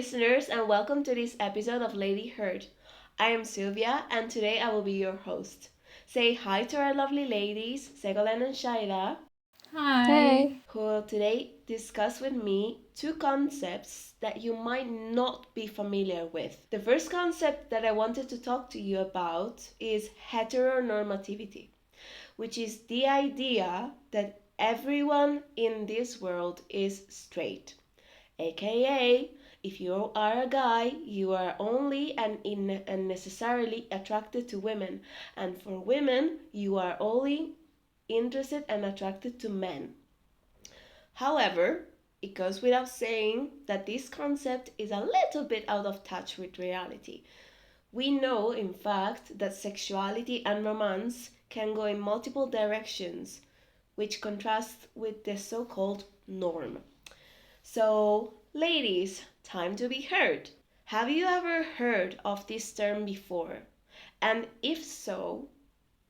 listeners, and welcome to this episode of Lady Heard. I am Silvia, and today I will be your host. Say hi to our lovely ladies, Cegolene and Schaida, Hi. Hey. who will today discuss with me two concepts that you might not be familiar with. The first concept that I wanted to talk to you about is heteronormativity, which is the idea that everyone in this world is straight. AKA, if you are a guy, you are only and unnecessarily attracted to women, and for women, you are only interested and attracted to men. However, it goes without saying that this concept is a little bit out of touch with reality. We know, in fact, that sexuality and romance can go in multiple directions, which contrasts with the so called norm. So, ladies, time to be heard. Have you ever heard of this term before? And if so,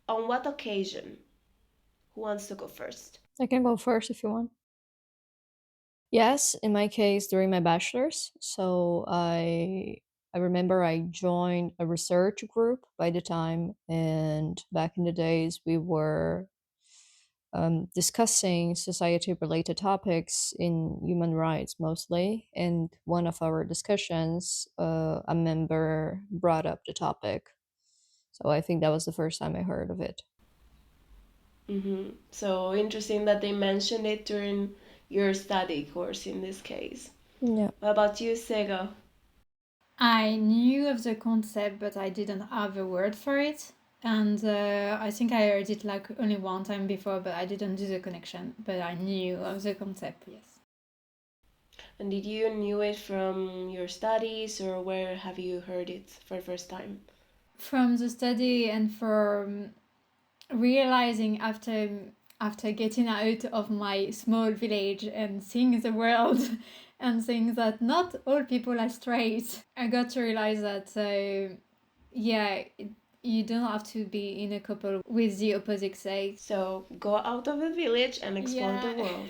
on what occasion? Who wants to go first? I can go first if you want. Yes, in my case during my bachelor's. So I remember I joined a research group by the time, and back in the days we were discussing society related topics in human rights mostly. And one of our discussions, a member brought up the topic. So I think that was the first time I heard of it. So interesting that they mentioned it during your study course in this case. Yeah. What about you, Sega? I knew of the concept, but I didn't have a word for it. And I think I heard it like only one time before, but I didn't do the connection. But I knew of the concept, yes. And did you knew it from your studies, or where have you heard it for the first time? From the study and from realizing after getting out of my small village and seeing the world and seeing that not all people are straight, I got to realize that yeah, you don't have to be in a couple with the opposite sex. So go out of the village and explore the world.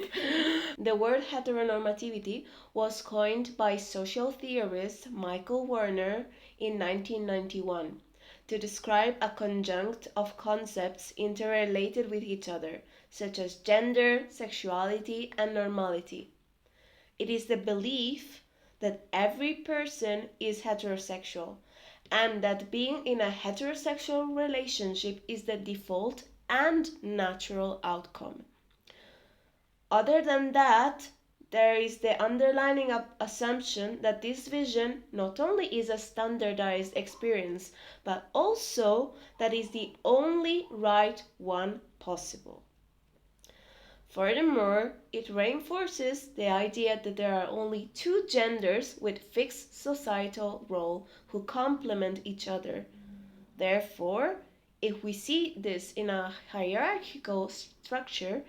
The word heteronormativity was coined by social theorist Michael Werner in 1991 to describe a conjunct of concepts interrelated with each other, such as gender, sexuality, and normality. It is the belief that every person is heterosexual and that being in a heterosexual relationship is the default and natural outcome. Other than that, there is the underlying assumption that this vision not only is a standardized experience, but also that is the only right one possible. Furthermore, it reinforces the idea that there are only two genders with fixed societal role who complement each other. Therefore, if we see this in a hierarchical structure,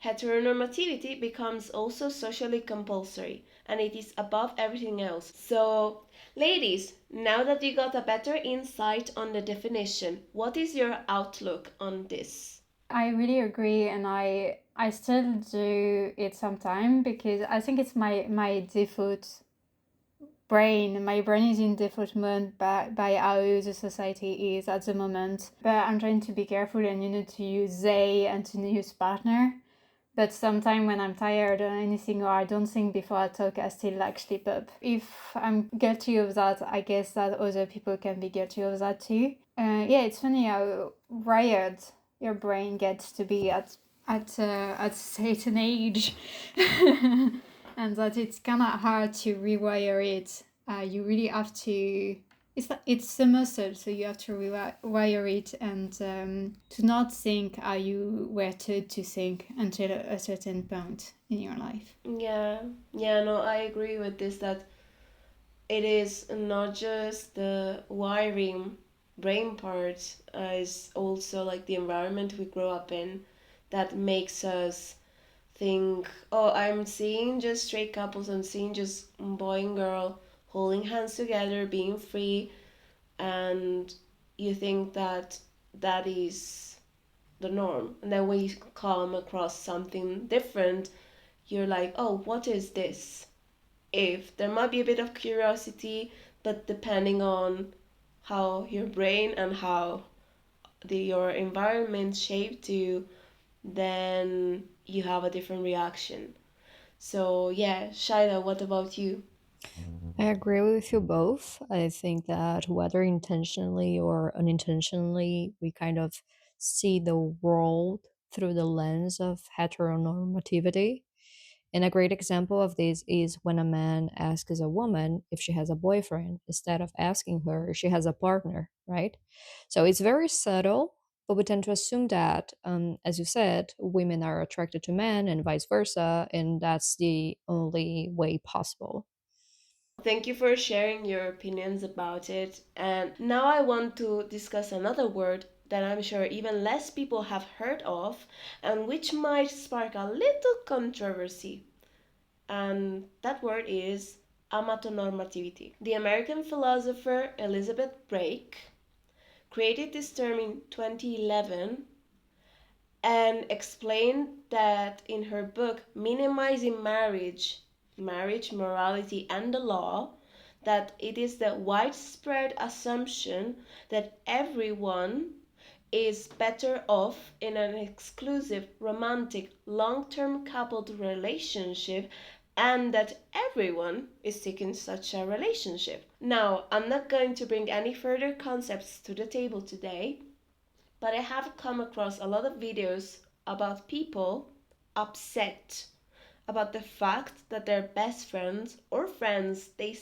heteronormativity becomes also socially compulsory and it is above everything else. So, ladies, now that you got a better insight on the definition, what is your outlook on this? I really agree, and I still do it sometimes because I think it's my default brain. My brain is in default mode by how the society is at the moment. But I'm trying to be careful and to use they and to use partner. But sometimes when I'm tired or anything, or I don't think before I talk, I still like slip up. If I'm guilty of that, I guess that other people can be guilty of that too. Yeah, it's funny how wired your brain gets to be at a certain age, and that it's kind of hard to rewire it. You really have to. It's a muscle, so you have to rewire it and to not think how you were taught to think until a certain point in your life. Yeah, no, I agree with this that it is not just the wiring brain part, is also like the environment we grow up in that makes us think, oh, I'm seeing just straight couples, I'm seeing just boy and girl holding hands together, being free, and you think that that is the norm. And then when you come across something different, you're like, oh, what is this? if there might be a bit of curiosity, but depending on how your brain and how your environment shaped you, then you have a different reaction. So yeah, Shaida, what about you? I agree with you both. I think that whether intentionally or unintentionally, we kind of see the world through the lens of heteronormativity. And a great example of this is when a man asks a woman if she has a boyfriend instead of asking her if she has a partner, right? So it's very subtle, but we tend to assume that, as you said, women are attracted to men and vice versa, and that's the only way possible. Thank you for sharing your opinions about it. And now I want to discuss another word that I'm sure even less people have heard of and which might spark a little controversy. And that word is amatonormativity. The American philosopher Elizabeth Brake created this term in 2011 and explained that in her book Minimizing Marriage, Morality and the Law, that it is the widespread assumption that everyone is better off in an exclusive, romantic, long term coupled relationship and that everyone is seeking such a relationship. Now, I'm not going to bring any further concepts to the table today, but I have come across a lot of videos about people upset about the fact that their best friends or friends they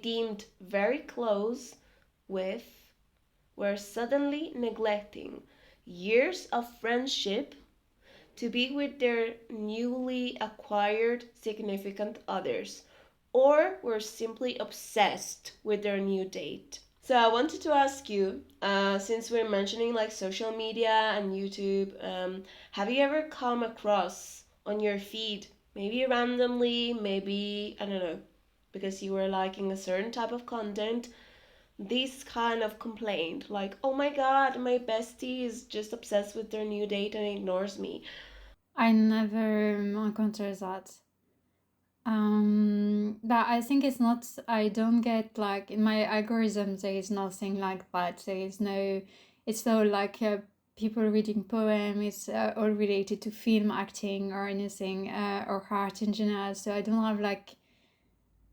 deemed very close with were suddenly neglecting years of friendship to be with their newly acquired significant others, or were simply obsessed with their new date. So I wanted to ask you, since we're mentioning like social media and YouTube, have you ever come across on your feed, maybe randomly, maybe I don't know, because you were liking a certain type of content, this kind of complaint like, oh my god, my bestie is just obsessed with their new date and ignores me? I never encountered that. That I think it's not. I don't get like in my algorithm. There is nothing like that. There is no. It's all like people reading poem. It's all related to film, acting, or anything, or art in general. So I don't have like.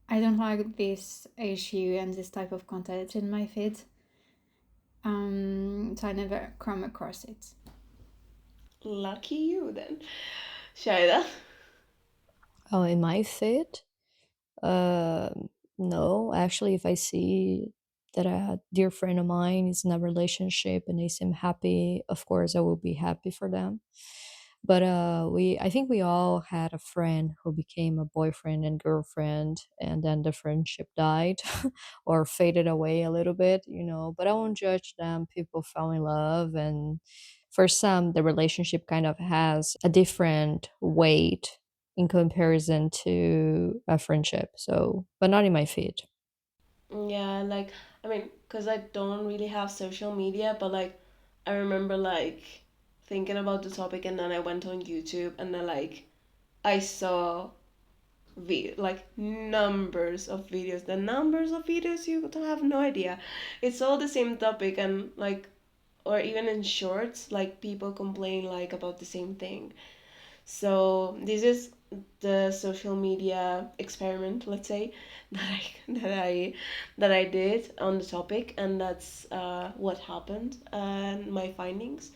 I don't like this issue and this type of content in my feed. So I never come across it. Lucky you then, Shaida. Oh, in my fit? Uh, no, actually, if I see that a dear friend of mine is in a relationship and they seem happy, of course, I will be happy for them. But I think we all had a friend who became a boyfriend and girlfriend, and then the friendship died or faded away a little bit, you know. But I won't judge them. People fell in love, and for some, the relationship kind of has a different weight in comparison to a friendship. So, but not in my feed. Yeah, like I mean, cause I don't really have social media, but like I remember like thinking about the topic and then I went on YouTube and then like I saw like numbers of videos. The numbers of videos you don't have no idea. It's all the same topic and like or even in shorts, like people complain like about the same thing. So this is the social media experiment, let's say, that I that I that I did on the topic, and that's what happened and my findings.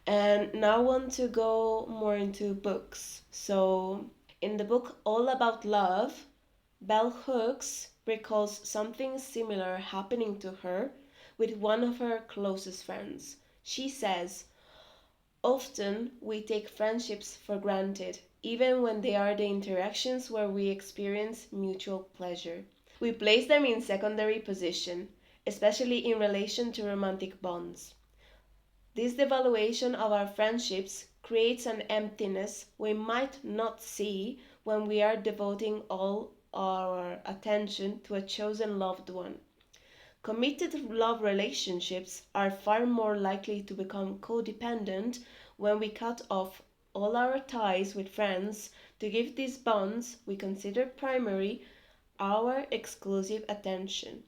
And now I want to go more into books. So in the book All About Love, Bell Hooks recalls something similar happening to her with one of her closest friends. She says, often we take friendships for granted, even when they are the interactions where we experience mutual pleasure. We place them in secondary position, especially in relation to romantic bonds. This devaluation of our friendships creates an emptiness we might not see when we are devoting all our attention to a chosen loved one. Committed love relationships are far more likely to become codependent when we cut off all our ties with friends To give these bonds we consider primary our exclusive attention.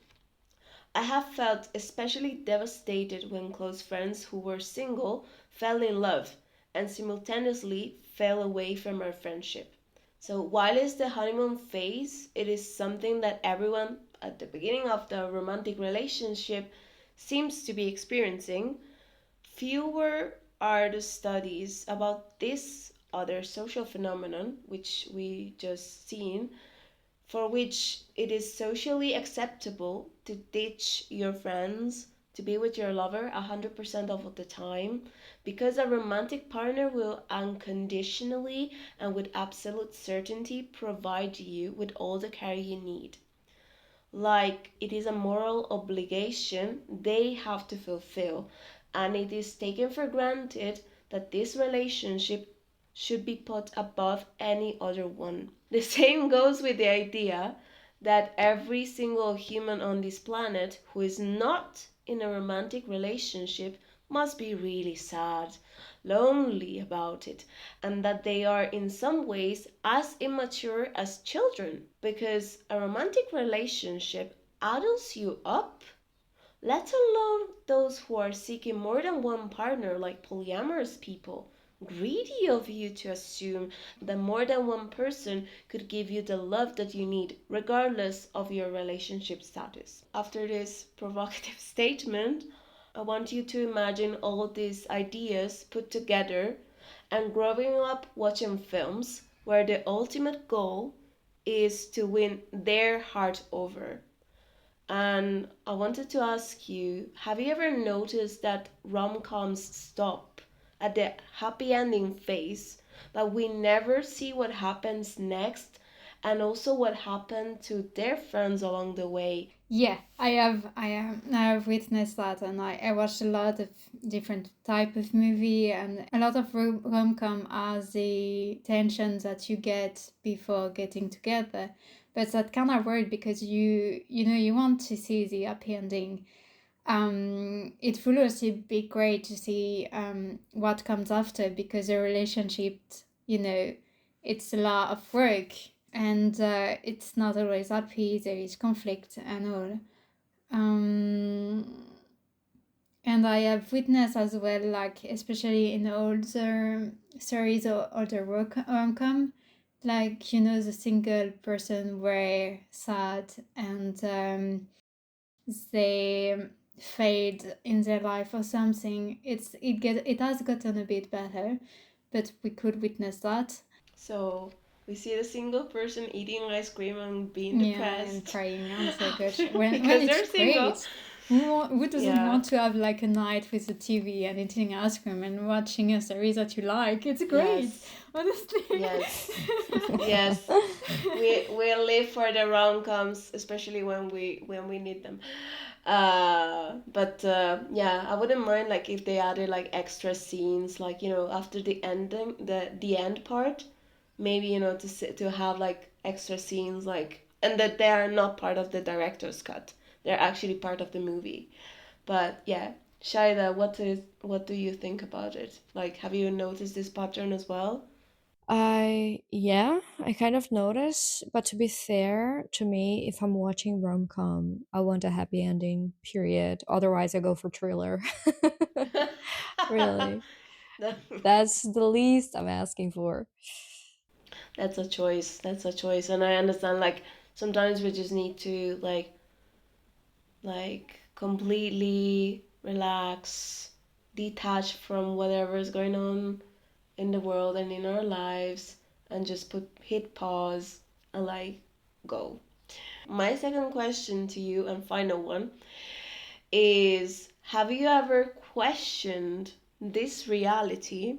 I have felt especially devastated when close friends who were single fell in love and simultaneously fell away from our friendship. So, while it's the honeymoon phase, it is something that everyone at the beginning of the romantic relationship seems to be experiencing. Fewer are the studies about this other social phenomenon, which we just seen, for which it is socially acceptable to ditch your friends to be with your lover 100% of the time, because a romantic partner will unconditionally and with absolute certainty provide you with all the care you need. Like it is a moral obligation they have to fulfill, and it is taken for granted that this relationship should be put above any other one. The same goes with the idea that every single human on this planet who is not in a romantic relationship must be really sad, lonely about it, and that they are in some ways as immature as children, because a romantic relationship adults you up, let alone those who are seeking more than one partner, like polyamorous people. Greedy of you to assume that more than one person could give you the love that you need, regardless of your relationship status. After this provocative statement, I want you to imagine all these ideas put together and growing up watching films where the ultimate goal is to win their heart over. And I wanted to ask you, have you ever noticed that rom coms stop at the happy ending phase, but we never see what happens next and also what happened to their friends along the way? Yeah, I have witnessed that, and I watched a lot of different type of movie, and a lot of rom-com as the tension that you get before getting together. But that kind of weird because you want to see the happy ending. It will also be great to see what comes after, because a relationship, you know, it's a lot of work, and it's not always happy. There is conflict and all. Um, and I have witnessed as well, like especially in older series or older rom-com, like the single person were sad, and they fade in their life or something. It has gotten a bit better, but we could witness that. So we see the single person eating ice cream and being Yeah, and depressed crying on the couch when because it's they're single. great. Who doesn't Yeah. want to have like a night with the TV and eating ice cream and watching a series that you like? It's great, Yes. honestly. Yes. Yes. We live for the rom coms, especially when we need them. But yeah, I wouldn't mind like if they added like extra scenes, like after the ending, the end part, maybe to have like extra scenes, like, and that they are not part of the director's cut. They're actually part of the movie. But yeah, Shaida, what do you think about it? Like, have you noticed this pattern as well? Yeah, I kind of notice, but to be fair to me, if I'm watching rom-com, I want a happy ending, period. Otherwise, I go for thriller. Really. That's the least I'm asking for. That's a choice. That's a choice, and I understand. Like sometimes we just need to like completely relax, detach from whatever is going on in the world and in our lives, and just hit pause and like go. My second question to you and final one is, have you ever questioned this reality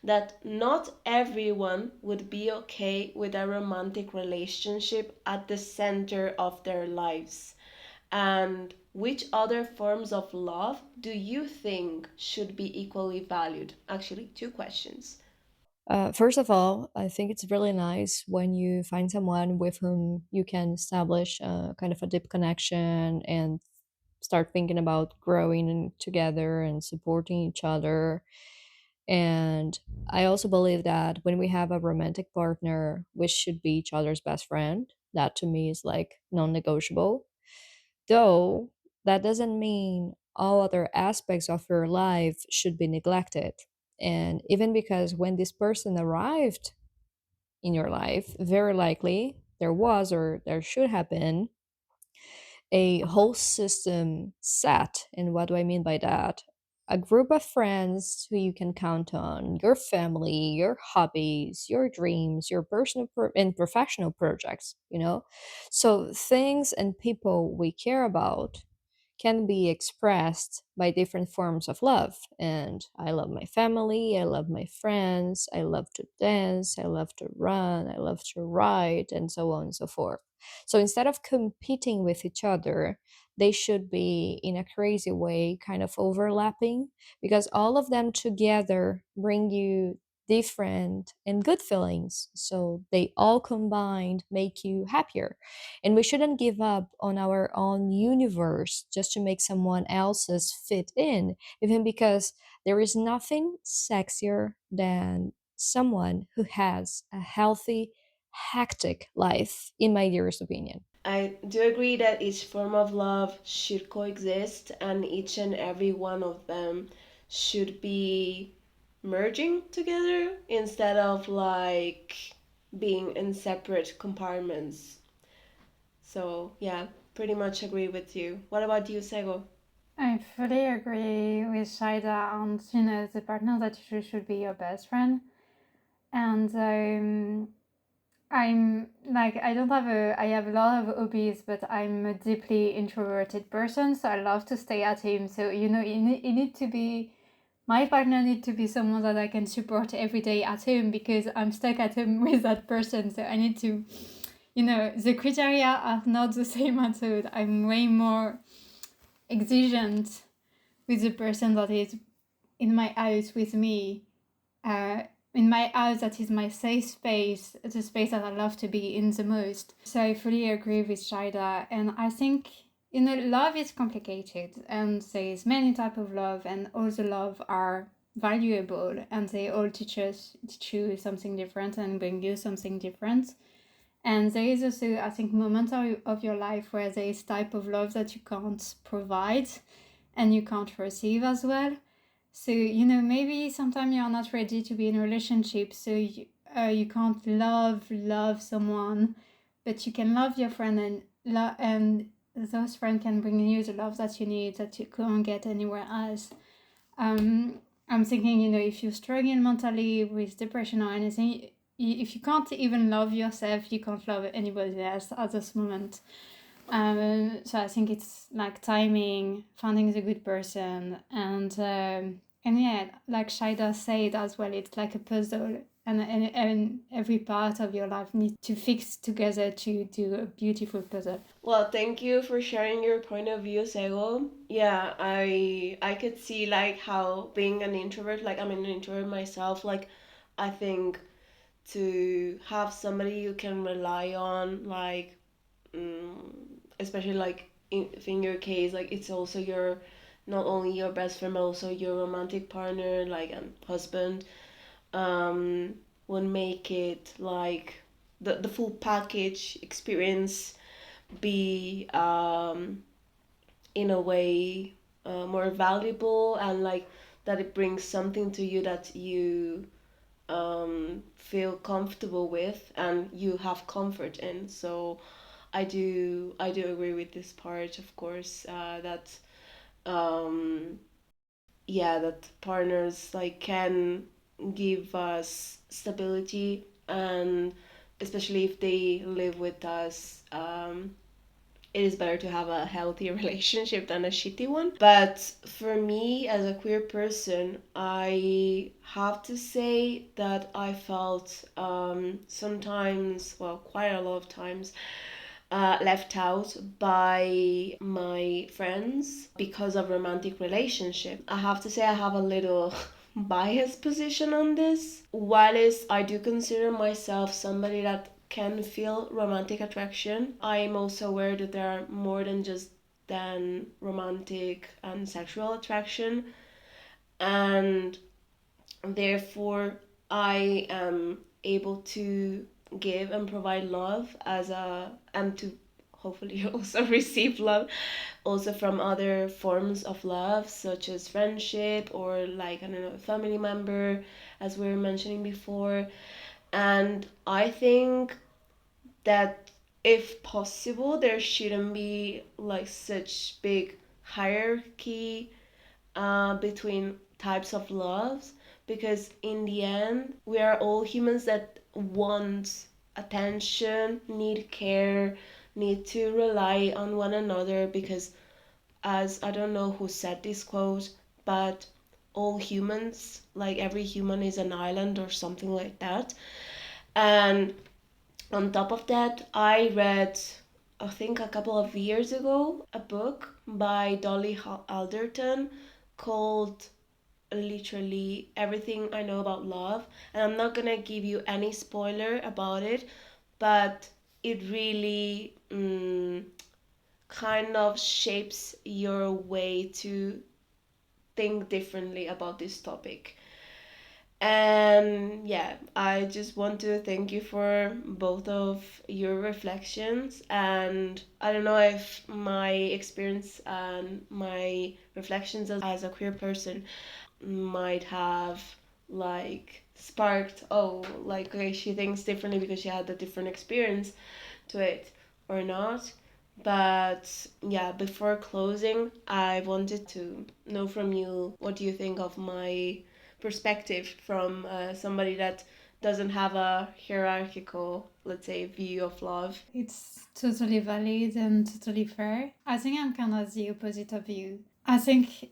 that not everyone would be okay with a romantic relationship at the center of their lives? And which other forms of love do you think should be equally valued? Actually, two questions. First of all, I think it's really nice when you find someone with whom you can establish kind of a deep connection and start thinking about growing together and supporting each other. And I also believe that when we have a romantic partner, we should be each other's best friend. That to me is like non negotiable. Though that doesn't mean all other aspects of your life should be neglected. And even because when this person arrived in your life, very likely there was or there should have been a whole system set. And what do I mean by that? A group of friends who you can count on, your family, your hobbies, your dreams, your and professional projects, you know? So things and people we care about can be expressed by different forms of love. And I love my family, I love my friends, I love to dance, I love to run, I love to ride, and so on and so forth. So instead of competing with each other, they should be in a crazy way kind of overlapping, because all of them together bring you different and good feelings. So they all combined make you happier. And we shouldn't give up on our own universe just to make someone else's fit in, even because there is nothing sexier than someone who has a healthy, hectic life, in my dearest opinion. I do agree that each form of love should coexist and each and every one of them should be merging together instead of like being in separate compartments. So, yeah, pretty much agree with you. What about you, Sego? I fully agree with Schaida on, the partner that you should be your best friend. And I'm like, I have a lot of hobbies, but I'm a deeply introverted person, so I love to stay at home. So, you need to be, my partner need to be someone that I can support every day at home, because I'm stuck at home with that person. So I need to, the criteria are not the same at all. I'm way more exigent with the person that is in my house with me, uh, in my house that is my safe space, the space that I love to be in the most. So I fully agree with Schaida, and I think love is complicated, and there's many type of love, and all the love are valuable, and they all teach you something different and bring you something different. And there is also, I think, moments of your life where there is type of love that you can't provide and you can't receive as well. So, maybe sometimes you're not ready to be in a relationship, so you can't love someone, but you can love your friend, and those friends can bring you the love that you need, that you can't get anywhere else. I'm thinking, if you're struggling mentally with depression or anything, if you can't even love yourself, you can't love anybody else at this moment. So I think it's like timing, finding the good person, and yeah, like Shaida said as well, it's like a puzzle, and every part of your life needs to fix together to do a beautiful puzzle. Well, thank you for sharing your point of view, Sego. Yeah, I could see like how being an introvert, like I'm an introvert myself, like I think to have somebody you can rely on, like mm, especially like in your case, like it's also your not only your best friend but also your romantic partner, like a husband, um, would make it like the full package experience be in a way more valuable, and like that it brings something to you that you feel comfortable with and you have comfort in. So I do agree with this part, of course, that um, yeah, that partners like can give us stability, and especially if they live with us, it is better to have a healthy relationship than a shitty one. But for me, as a queer person, I have to say that I felt sometimes, well, quite a lot of times, left out by my friends because of romantic relationship. I have to say I have a little biased position on this. Whilst I do consider myself somebody that can feel romantic attraction, I'm also aware that there are more than just than romantic and sexual attraction. And Therefore, I am able to give and provide love and to hopefully also receive love also from other forms of love, such as friendship or, like, I don't know, a family member, as we were mentioning before. And I think that if possible, there shouldn't be like such big hierarchy between types of loves, because in the end we are all humans that want attention, need care, need to rely on one another, because, as I don't know who said this quote, but all humans, like every human is an island or something like that. And on top of that, I read, I think a couple of years ago, a book by Dolly Alderton called literally Everything I Know About Love. And I'm not gonna give you any spoiler about it, but it really kind of shapes your way to think differently about this topic. And yeah, I just want to thank you for both of your reflections. And I don't know if my experience and my reflections as a queer person might have like sparked, oh, like, okay, she thinks differently because she had a different experience to it, or not. But yeah, before closing, I wanted to know from you, what do you think of my perspective from somebody that doesn't have a hierarchical, let's say, view of love? It's totally valid and totally fair. I think I'm kind of the opposite of you. I think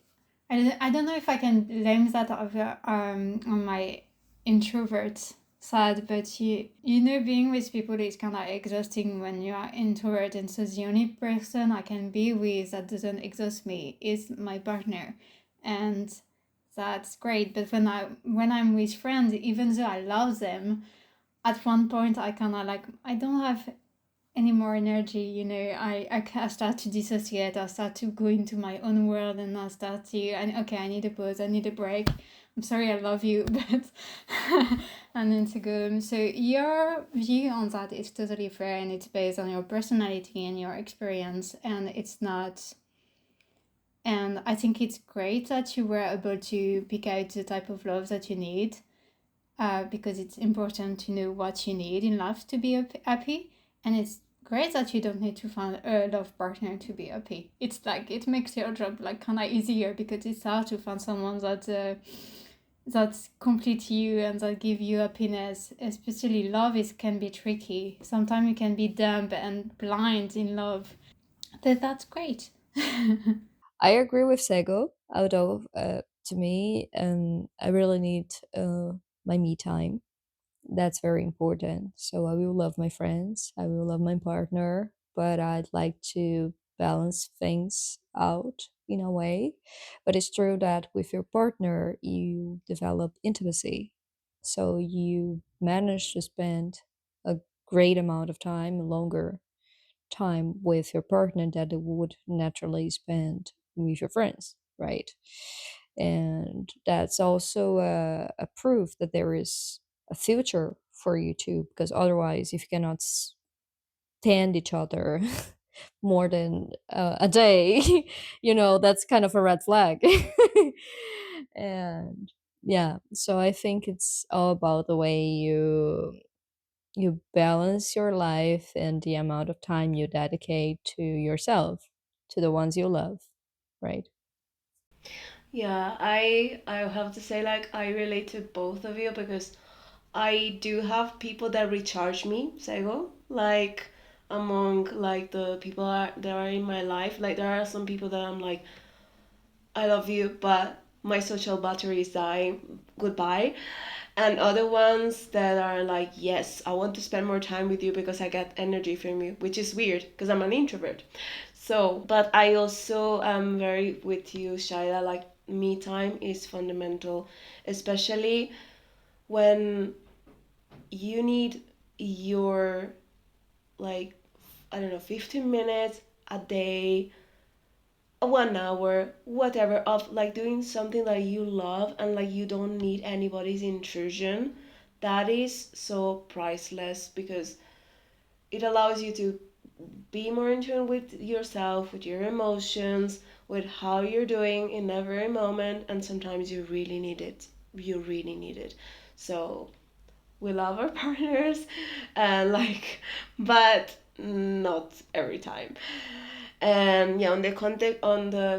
I don't know if I can blame that over on my introvert side, but you know, being with people is kind of exhausting when you are introvert, and so the only person I can be with that doesn't exhaust me is my partner, and that's great. But when I'm with friends, even though I love them, at one point I kind of like, I don't have any more energy, you know. I start to dissociate, I start to go into my own world, and I start to, and okay, I need a pause, I need a break. I'm sorry, I love you, but I need to go. So your view on that is totally fair, and it's based on your personality and your experience, and it's not. And I think it's great that you were able to pick out the type of love that you need, because it's important to know what you need in life to be happy. And it's great that you don't need to find a love partner to be happy. It's like, it makes your job like kind of easier, because it's hard to find someone that complete you and that give you happiness. Especially love is can be tricky. Sometimes you can be dumb and blind in love. That's great. I agree with Sego. Although, to me, I really need my me time. That's very important. So I will love my friends, I will love my partner, but I'd like to balance things out in a way. But it's true that with your partner, you develop intimacy. So you manage to spend a great amount of time, longer time with your partner that you would naturally spend with your friends, right? And that's also a proof that there is a future for you too, because otherwise, if you cannot stand each other more than a day, that's kind of a red flag. And yeah, so I think it's all about the way you balance your life and the amount of time you dedicate to yourself, to the ones you love, right? Yeah, I have to say, like, I relate to both of you, because I do have people that recharge me, Sego. Like, among like the people that are in my life, like there are some people that I'm like, I love you, but my social battery is dying. Goodbye. And other ones that are like, yes, I want to spend more time with you because I get energy from you, which is weird because I'm an introvert. So, but I also am very with you, Shaila. Like, me time is fundamental, especially when you need your, like, I don't know, 15 minutes a day 1 hour, whatever, of like doing something that you love and like you don't need anybody's intrusion, that is so priceless because it allows you to be more in tune with yourself, with your emotions, with how you're doing in every moment, and sometimes you really need it. You really need it. So we love our partners and like, but not every time. And yeah, on the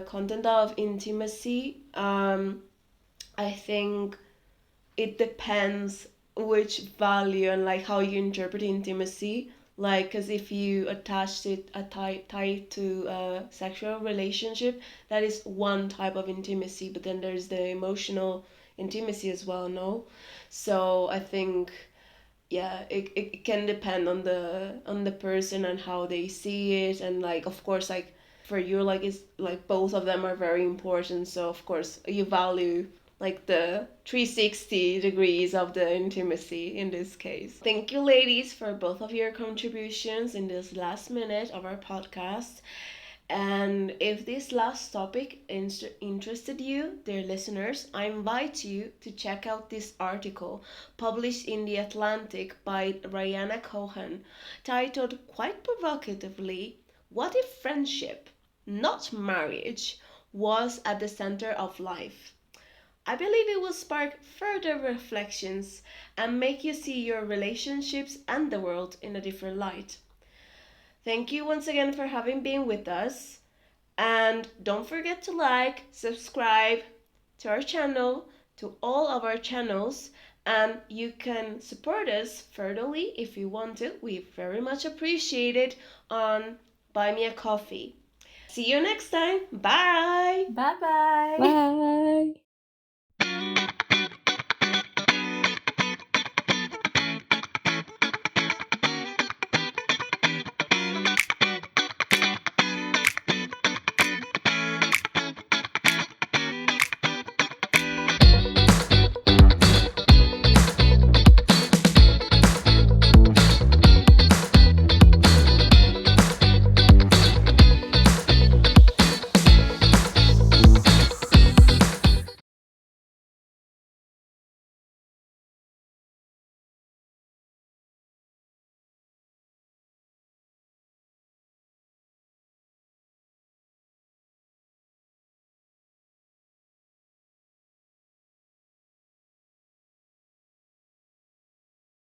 content of intimacy, I think it depends which value and like how you interpret intimacy. Like, because if you attach it a tie to a sexual relationship, that is one type of intimacy, but then there's the emotional intimacy as well, no? So I think, yeah, it can depend on the person and how they see it, and like of course like for you, like it's like both of them are very important, so of course you value like the 360 degrees of the intimacy in this case. Thank you, ladies, for both of your contributions in this last minute of our podcast. And if this last topic interested you, dear listeners, I invite you to check out this article published in The Atlantic by Rihanna Cohen, titled quite provocatively, "What if friendship, not marriage, was at the center of life?" I believe it will spark further reflections and make you see your relationships and the world in a different light. Thank you once again for having been with us. And don't forget to like, subscribe to our channel, to all of our channels, and you can support us furtherly if you want to. We very much appreciate it on Buy Me a Coffee. See you next time. Bye. Bye bye. Bye.